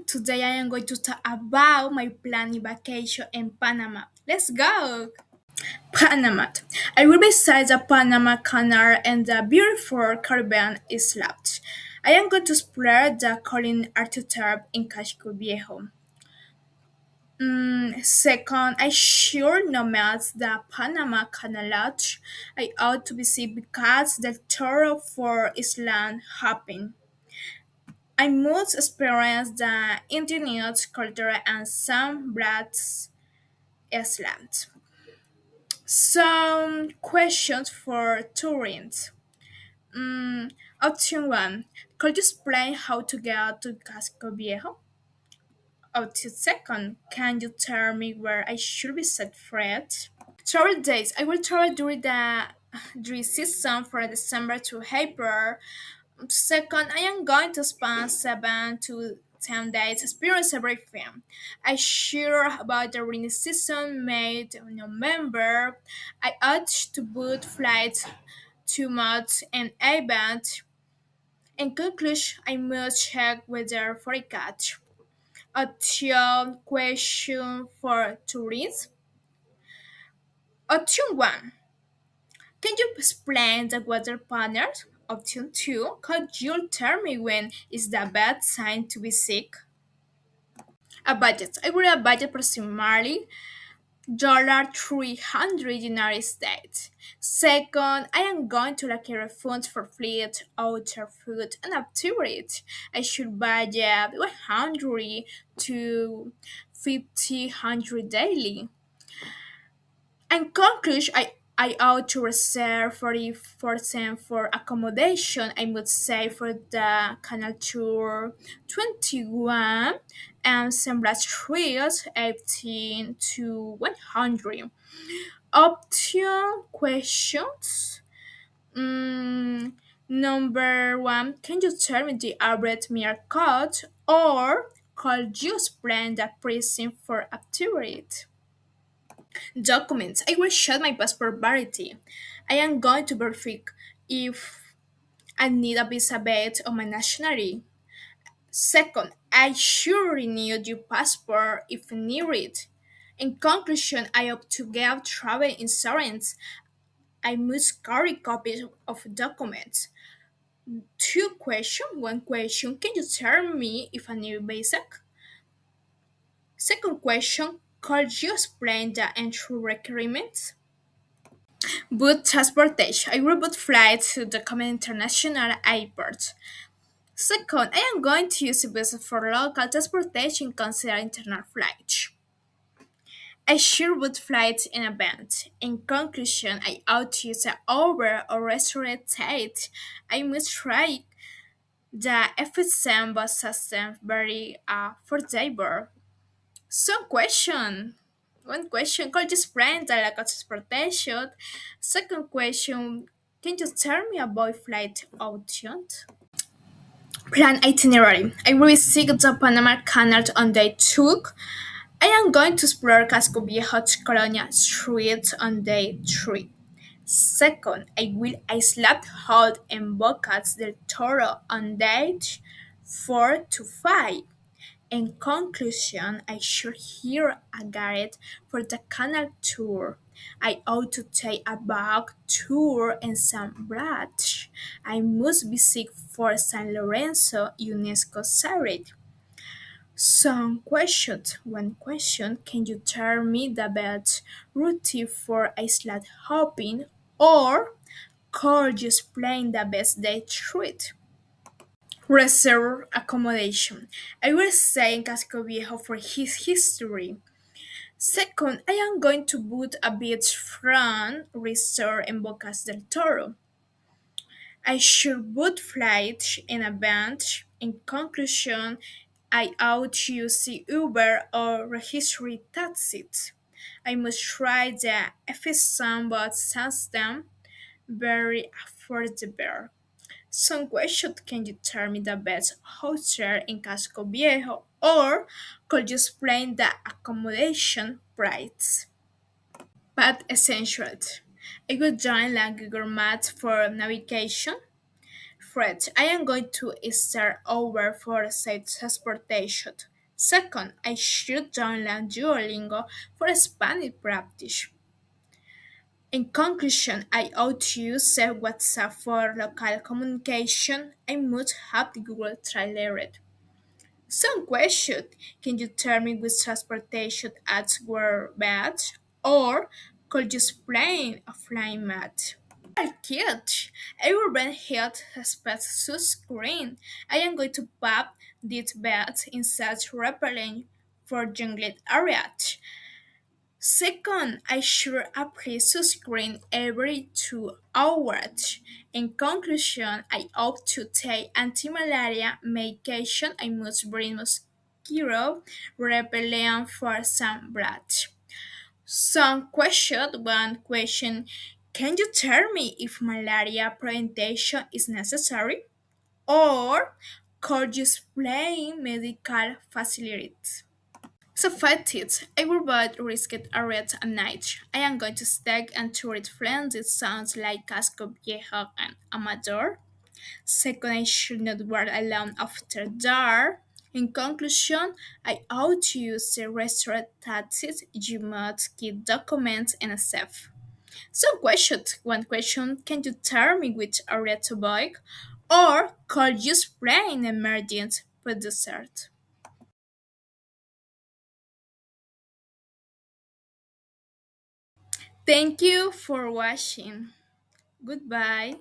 Today I am going to talk about my planning vacation in Panama. Let's go! Panama. I will visit the Panama Canal and the beautiful Caribbean islands. I am going to explore the Colin Architect in Casco Viejo. Second, I sure nomads the Panama Canal I ought to visit because the tour for Island hopping. I must experience the indigenous culture and some Brad's Island. Some questions for tourists. Option 1. Could you explain how to get to Casco Viejo? Option 2. Can you tell me where I should visit Fred? Travel days. I will travel during the dry season from December to April. Second, I am going to spend 7 to 10 days experience everything. I sure about the rainy season made in November. I ought to book flights to months and event. In conclusion, I must check weather forecast. Option question for tourists. Option 1. Can you explain the weather patterns? Option 2. Could you tell me when is the best time to be sick? A budget. I will a budget approximately $300 United States. Second, I am going to locate funds for fleet, outer food, and activities. I should budget 100 to 50 daily. In conclusion, I ought to reserve 40% for accommodation. I would say for the Canal Tour 21 and Sembla Trails 18 to 100. Option questions. Number 1. Can you tell me the average meal cost or could you explain the pricing for activity? Documents. I will show my passport variety. I am going to verify if I need a visa badge on my nationality. Second, I should renew your passport if needed. In conclusion, I hope to get travel insurance. I must carry copies of documents. Two questions. One question, can you tell me if I need basic? Second question, could you explain the entry requirements? Book transportation. I will book flights to the common international airport. Second, I am going to use a visa for local transportation consider internal flights. I should book flights in advance. In conclusion, I ought to use an Uber or restaurant date. I must try the efficient bus system very affordable. Some question. One question, could you explain the lack of transportation? Second question, can you tell me about flight options? Plan itinerary. I will visit the Panama Canal on day 2. I am going to explore Casco Viejo Colonia Street on day 3. Second, I will island hop in Bocas del Toro on day 4 to 5. In conclusion, I should hear a guide for the canal tour. I ought to take a bug tour in San Blas. I must visit for San Lorenzo UNESCO site. Some questions. One question, can you tell me the best route for island hopping or could you explain the best day trip? Reserve accommodation. I will stay in Casco Viejo for his history. Second, I am going to book a beachfront resort in Bocas del Toro. I should book flights in advance. In conclusion, I ought to use the Uber or registry taxis. I must try the efficient bus system, very affordable. Some question, can you tell me the best hotel in Casco Viejo or could you explain the accommodation price? But essentials. I will join like Google Maps for navigation. First, I am going to start over for safe transportation. Second, I should download Duolingo for Spanish practice. In conclusion, I ought to use WhatsApp for local communication. I must have the Google Translate. Some question: can you tell me which transportation apps were bad? Or could you explain offline math? Cute. Urban Health Respect sunscreen. I am going to pop this bed in such repelling for jungle areas. Second, I should apply sunscreen every 2 hours. In conclusion, I opt to take anti-malaria medication. I must bring mosquito repellent for some blood. Some question, one question, can you tell me if malaria prevention is necessary? Or could you explain medical facilities? So fact is, I will avoid risked areas at night. I am going to stay and tourist friends. It sounds like Casco Viejo and Amador. Second, I should not work alone after dark. In conclusion, I ought to use the restaurant taxis. You must keep documents and a safe. So question, one question, can you tell me which area to avoid? Or could you spray an emergency for dessert? Thank you for watching. Goodbye.